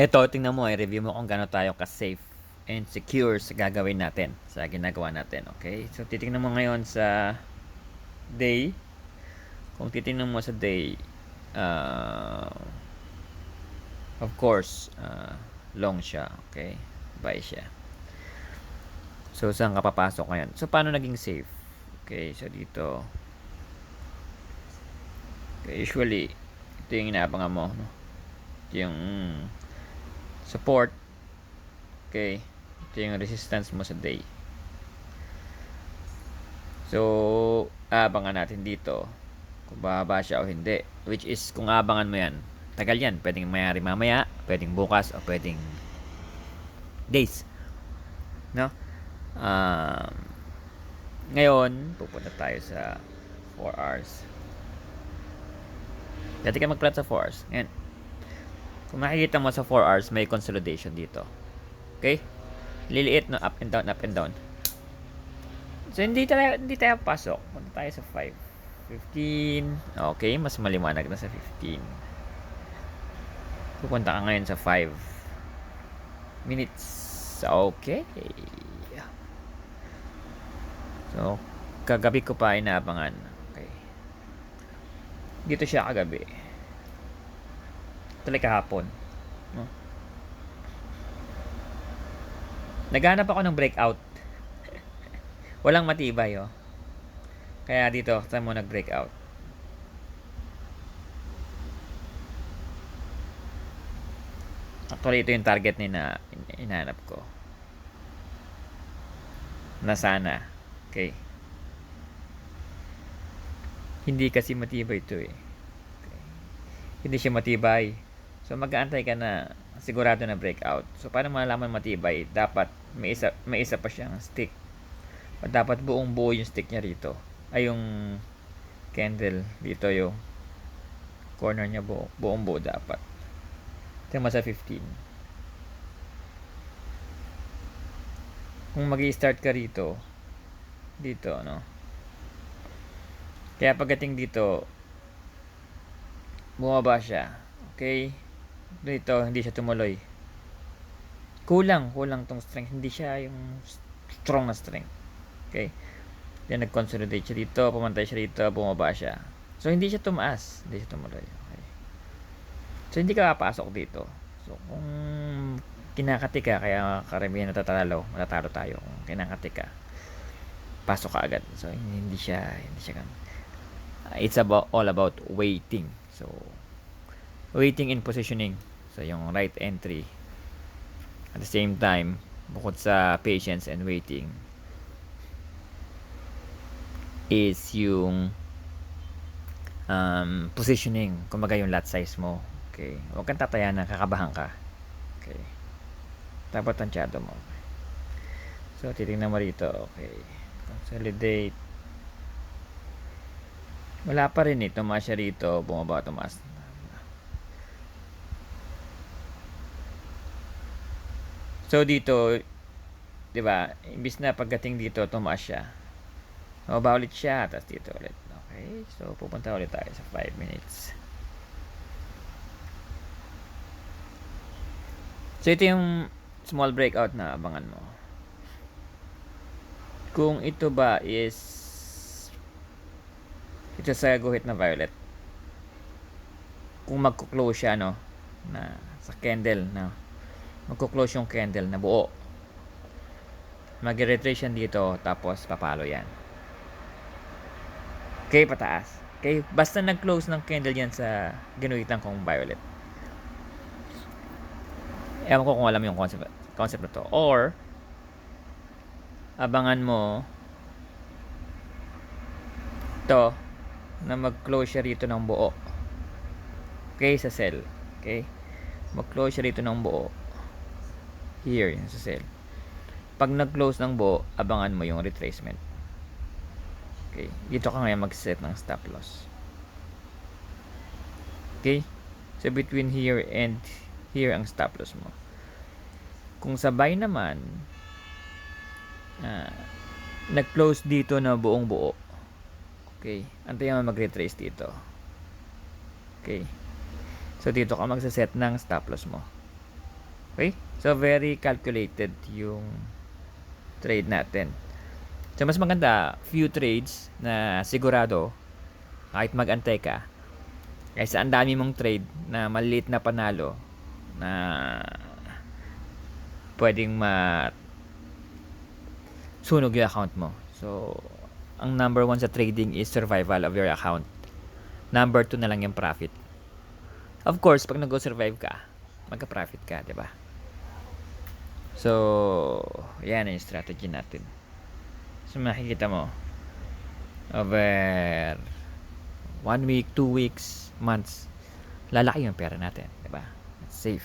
Ito, tingnan mo, i-review mo kung gaano tayo ka-safe and secure sa gagawin natin, sa ginagawa natin, okay? So, titingnan mo ngayon sa day. Kung titingnan mo sa day, uh, of course, long siya, okay? Buy siya. So, saan ka papasok ngayon? So, paano naging safe? Okay, so dito, okay, usually, ito yung inaabangan mo, no? Ito yung support. Okay, ito yung resistance mo sa day. So, abangan natin dito kung bababa siya o hindi. Which is, kung abangan mo yan, tagal yan. Pwedeng mayari mamaya, pwedeng bukas, o pwedeng days. No? Um, Ngayon, pupunta tayo sa 4 hours. Dati ka mag-plot sa 4 hours. Ngayon, kung makikita mo sa 4 hours, may consolidation dito. Okay? Liliit, no? Up and down, up and down. So, hindi tayo pasok. Punta tayo sa 5. 15. Okay, mas maliwanag na sa 15. Pupunta ka ngayon sa 5 minutes. Okay. So, kagabi ko pa inaabangan. Okay. Dito siya kagabi. Tuloy kahapon. No? Naghanap ako ng breakout. Walang matibay, oh. Kaya dito, saan mo nag-breakout? Actually, ito yung target ni na inahanap ko. Na sana. Okay. Hindi kasi matibay ito eh. Okay. Hindi siya matibay. So, mag-aantay ka na sigurado na breakout. So, paano malalaman matibay? Dapat may isa pa siyang stick. O dapat buong buo yung stick niya rito. Ay, yung candle dito yung corner niya buong buo dapat. Tingnan mo sa 15. Kung mag-i-start ka rito, no? Kaya pagdating dito, bumaba siya. Okay? Dito, hindi siya tumuloy. Kulang tong strength. Hindi siya yung strong na strength. Okay? Then, nag-consolidate siya dito, pumantay siya dito, bumaba siya. So, hindi siya tumaas. Hindi siya tumuloy. Okay? So, hindi ka papasok dito. So, kung kinakati ka, kaya karamihan matatalo tayo. Kung kinakati ka, pasok ka agad. So, hindi siya it's all about waiting. So, waiting and positioning. So, yung right entry. At the same time, bukod sa patience and waiting, is yung positioning. Kumbaga yung lot size mo. Okay. Huwag kang tatayan na kakabahan ka. Okay. Dapat tansyado mo. So, titingnan mo rito. Okay. Consolidate. Wala pa rin eh. Tumaas siya rito. Bumaba, tumaas. So, dito, di ba, imbis na pagdating dito, tumaas siya. Bumaba ulit siya. Tapos dito ulit. Okay. So, pupunta ulit tayo sa 5 minutes. So, ito yung small breakout na abangan mo. Kung ito ba is ito sa guhit na violet, kung magko-close siya, no, na sa candle na magko-close yung candle na buo, mag-retrace yan dito, tapos papalo yan. Okay, pataas. Okay, basta nag-close ng candle yan sa ginuhitan kong violet. Ewan ko kung alam yung concept na to. Or, abangan mo to na mag-close siya rito ng buo. Okay, sa sell. Okay? Mag-close siya rito ng buo. Here, sa sell. Pag nag-close ng buo, abangan mo yung retracement. Okay? Dito ka ngayon mag-set ng stop loss. Okay? So, between here and here ang stop loss mo. Kung sa buy naman, nag-close dito na buong buo. Okay? Antayin mo mag-retrace dito. Okay? So, dito ka magsaset ng stop loss mo. Okay? So, very calculated yung trade natin. So, mas maganda, few trades na sigurado, kahit mag-antay ka, kaysa ang dami mong trade na maliit na panalo na pwedeng sunog yung account mo. So, ang number 1 sa trading is survival of your account. Number 2 na lang yung profit. Of course, pag nag-survive ka, magka-profit ka, di ba? So, yan yung strategy natin. So, makikita mo, over 1 week, 2 weeks, months, lalaki yung pera natin, di ba? It's safe.